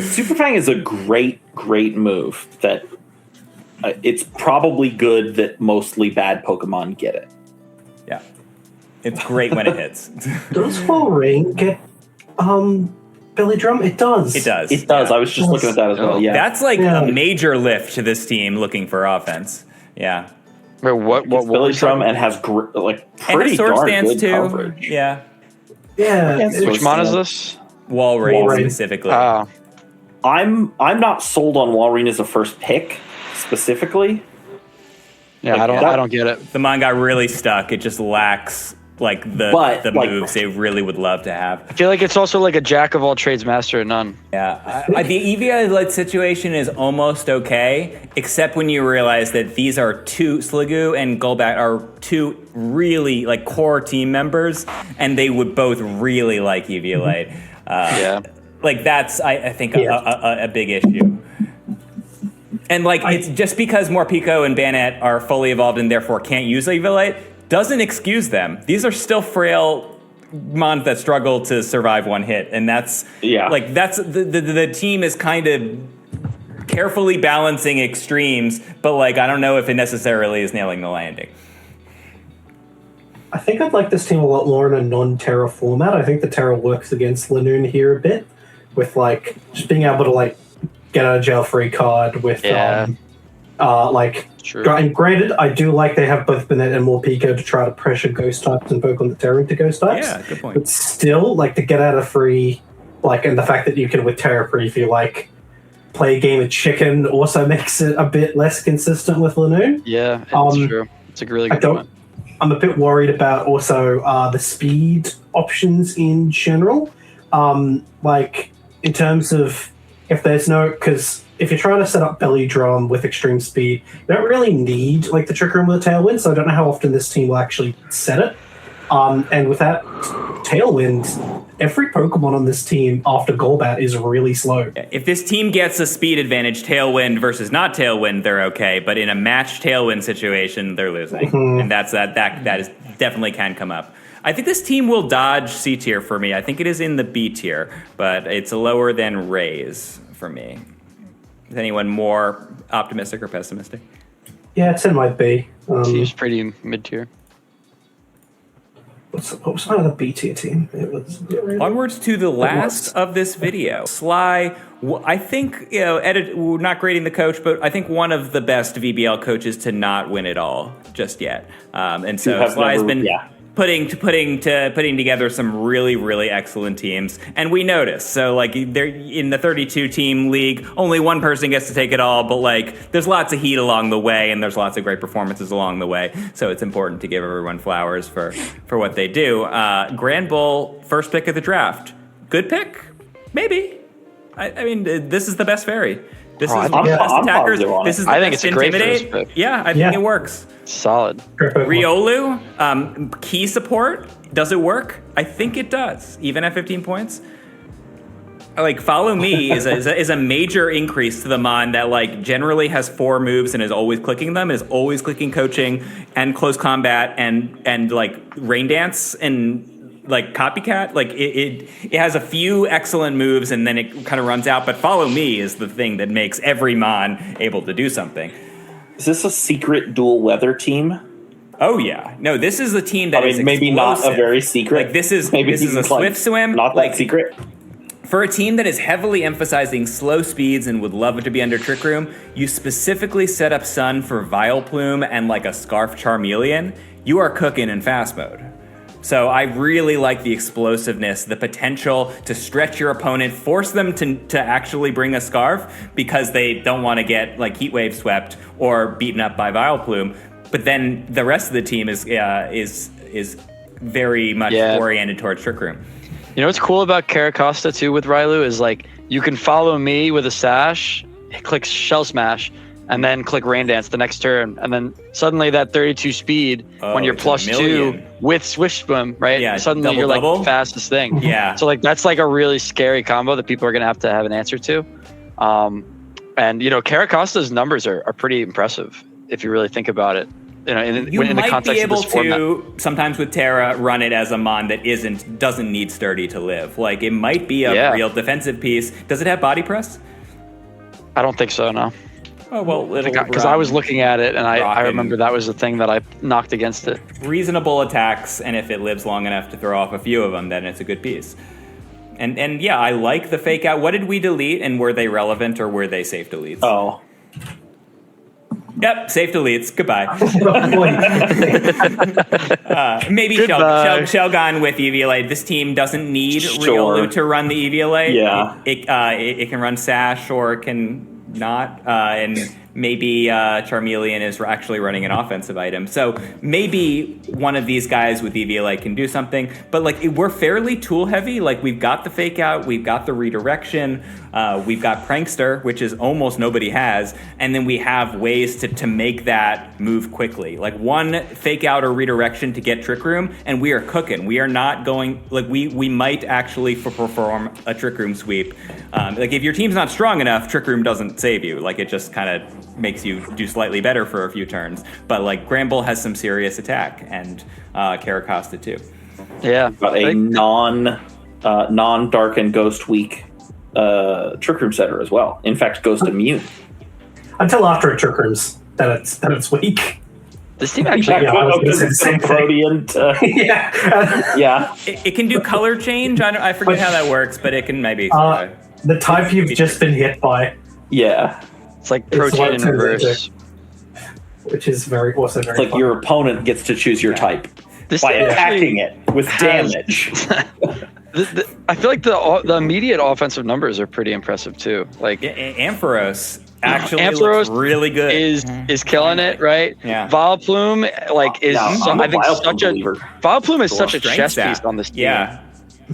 Super Fang is a great move that it's probably good that mostly bad Pokemon get it. Yeah. It's great when it hits. Does Walrein get belly drum? It does. It does. It does. I was just looking at that as well. Yeah. That's like a major lift to this team looking for offense. Yeah. Wait, what belly drum and has pretty and sword darn stance good too. coverage. Yeah. Yeah. Which mon is this? Walrein specifically. I'm not sold on Walrein as a first pick specifically. Yeah, I don't get it. The mon got really stuck. It just lacks like the moves they really would love to have. I feel like it's also like a jack of all trades, master of none. Yeah, the EVA situation is almost okay, except when you realize that these are Sliggoo and Golbat are two really like core team members, and they would both really like Eviolite. Like that's I think a big issue. And like it's just because Morpeko and Banette are fully evolved and therefore can't use Eviolite doesn't excuse them. These are still frail mons that struggle to survive one hit, and that's like that's the team is kind of carefully balancing extremes, but like I don't know if it necessarily is nailing the landing. I think I'd like this team a lot more in a non-Terra format. I think the Terra works against Lanoon here a bit, with like just being able to like get out of jail free card with and granted, I do like they have both Banette and Morpeko to try to pressure ghost types and poke on the Terra into ghost types. Yeah, good point. But still, like to get out of free, like, and the fact that you can with Terra preview, like play a game of chicken also makes it a bit less consistent with Lanoon. Yeah, it's true. It's a really good point. I'm a bit worried about also the speed options in general. Like in terms of if there's no, because if you're trying to set up belly drum with extreme speed, you don't really need like the Trick Room with the Tailwind, so I don't know how often this team will actually set it. And with that Tailwind, every Pokemon on this team after Golbat is really slow. If this team gets a speed advantage, Tailwind versus not Tailwind, they're okay. But in a matched Tailwind situation, they're losing, and that is definitely can come up. I think this team will dodge C tier for me. I think it is in the B tier, but it's lower than Rays for me. Is anyone more optimistic or pessimistic? Yeah, it's in my B. Seems pretty mid tier. What was my other B tier team? It was Onwards to the last of this video. Sly, I think, not grading the coach, but I think one of the best VBL coaches to not win it all just yet. And so Sly's been putting together some really, really excellent teams, and we noticed. So like they're in the 32 team league, only one person gets to take it all, but like there's lots of heat along the way, and there's lots of great performances along the way. So it's important to give everyone flowers for what they do. Grand Bull, first pick of the draft, good pick, maybe. I mean, this is the best fairy. This is the best attackers. This is the best Intimidate. Yeah, I think it works. Solid. Riolu, key support. Does it work? I think it does, even at 15 points. Like, Follow Me is a major increase to the mon that like generally has 4 moves and is always clicking them, is always clicking coaching and close combat and like rain dance and like copycat. Like it has a few excellent moves and then it kind of runs out. But Follow Me is the thing that makes every mon able to do something. Is this a secret dual weather team? Oh yeah, no. This is a team that is maybe explosive. not a very secret. Like this is a swift swim. Not that secret. For a team that is heavily emphasizing slow speeds and would love it to be under Trick Room, you specifically set up Sun for Vileplume and like a Scarf Charmeleon. You are cooking in fast mode. So I really like the explosiveness, the potential to stretch your opponent, force them to actually bring a Scarf because they don't want to get like Heat Wave swept or beaten up by Vileplume. But then the rest of the team is very much oriented towards Trick Room. You know what's cool about Caracosta too with Rylu is like you can Follow Me with a sash, click Shell Smash, and then click Rain Dance the next turn, and then suddenly that 32 speed when you're +2 with Swift Swim, right? Yeah, suddenly you're like the fastest thing. Yeah. So like that's like a really scary combo that people are gonna have to have an answer to. And you know, Caracosta's numbers are pretty impressive if you really think about it. You know, in the context of this format. You might be able to sometimes with Terra run it as a mon that doesn't need Sturdy to live. Like it might be a real defensive piece. Does it have body press? I don't think so. No. Oh, well, because I was looking at it and I remember that was the thing that I knocked against it. Reasonable attacks, and if it lives long enough to throw off a few of them, then it's a good piece. And yeah, I like the fake out. What did we delete, and were they relevant or were they safe deletes? Oh. Yep, safe deletes. Goodbye. Maybe Shelgon with EVLA. This team doesn't need Riolu to run the EVLA. Yeah. It can run Sash or it can not. And maybe Charmeleon is actually running an offensive item. So maybe one of these guys with EVLA can do something. But like we're fairly tool heavy. Like we've got the fake out, we've got the redirection, we've got Prankster, which is almost nobody has, and then we have ways to make that move quickly. Like one fake out or redirection to get Trick Room, and we are cooking. We are not going like we might actually perform a Trick Room sweep. Like if your team's not strong enough, Trick Room doesn't save you. Like it just kind of makes you do slightly better for a few turns. But like Gramble has some serious attack, and Caracosta too. Yeah, but a non-dark and ghost weak Trick Room setter as well. In fact, ghost immune until after a Trick Room's that it's weak. This team actually yeah. It can do color change. I forget how that works, but it can maybe the type you've just been hit by. Yeah. It's like protein in reverse. Which is very It's like fun. Your opponent gets to choose your type by attacking it with damage. I feel like the immediate offensive numbers are pretty impressive too. Like Ampharos actually looks really good. Is killing it, right? Yeah. Vileplume Vileplume is such a chess piece on this team. Yeah.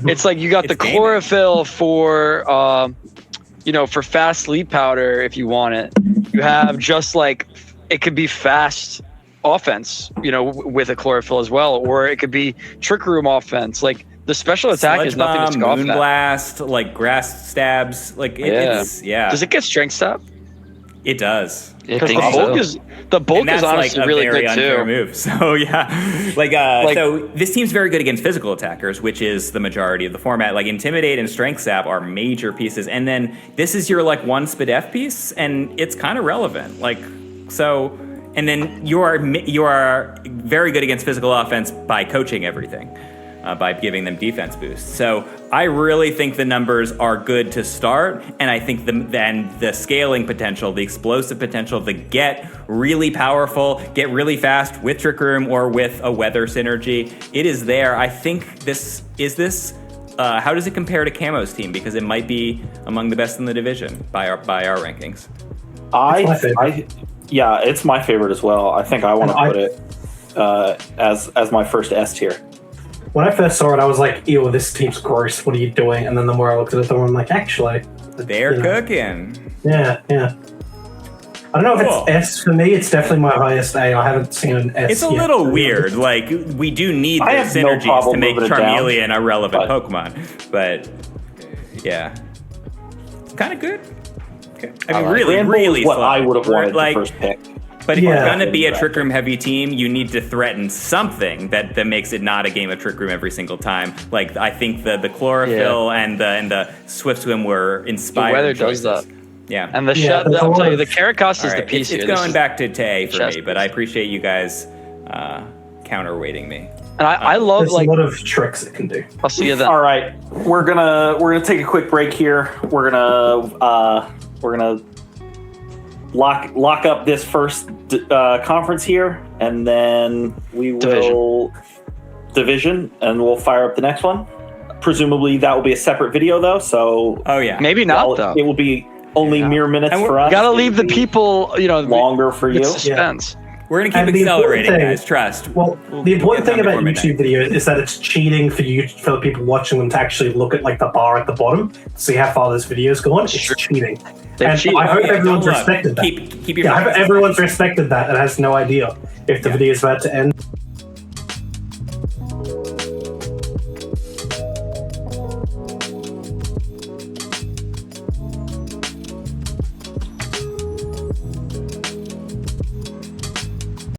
It's like you got the chlorophyll for for fast sleep powder if you want it. You have just like it could be fast offense, with a chlorophyll as well, or it could be Trick Room offense. Like the special attack Sludge is nothing bomb, to scoff at. Moonblast, like grass stabs, like it's Does it get strength stab? It does. Because the bulk is honestly like really very good unfair too. Move. So yeah, so this team's very good against physical attackers, which is the majority of the format. Like Intimidate and Strength Sap are major pieces, and then this is your like one Spadef piece, and it's kind of relevant. Like so, and then you are very good against physical offense by coaching everything. By giving them defense boosts. So I really think the numbers are good to start, and I think the scaling potential, the explosive potential, the get really powerful, get really fast with Trick Room or with a weather synergy, it is there. I think how does it compare to Camo's team? Because it might be among the best in the division by our rankings. It's my favorite as well. I think I want to put it as my first S tier. When I first saw it, I was like, ew, this team's gross. What are you doing? And then the more I looked at it, the more I'm like, actually. They're cooking. Yeah. I don't know if it's S for me. It's definitely my highest A. I haven't seen an S It's a little weird. Like, we do need the synergies to make Charmeleon a relevant Pokemon. But, yeah. It's kind of good. Okay. I mean, really what slow. I would have wanted the first pick. But if you're going to be a Trick Room heavy team, you need to threaten something that makes it not a game of Trick Room every single time. Like, I think the chlorophyll and the Swift Swim were inspired. The weather does that. Yeah. And I'll tell you, the Caracosta is the piece It's going back to A for me, but I appreciate you guys counterweighting me. And I love there's a lot of tricks it can do. I'll see you then. All right. We're gonna take a quick break here. We're gonna lock up this first conference here, and then we will division, and we'll fire up the next one. Presumably that will be a separate video though. So maybe not though. It will be only mere minutes for us. Gotta leave the people, longer for you. Suspense. Yeah. We're going to keep accelerating, guys. Trust. Well, the important thing about YouTube videos is that it's cheating for the people watching them to actually look at like the bar at the bottom, see how far this video's gone. It's cheating. I hope everyone's respected that. Keep your I hope everyone's respected that and has no idea if the video is about to end.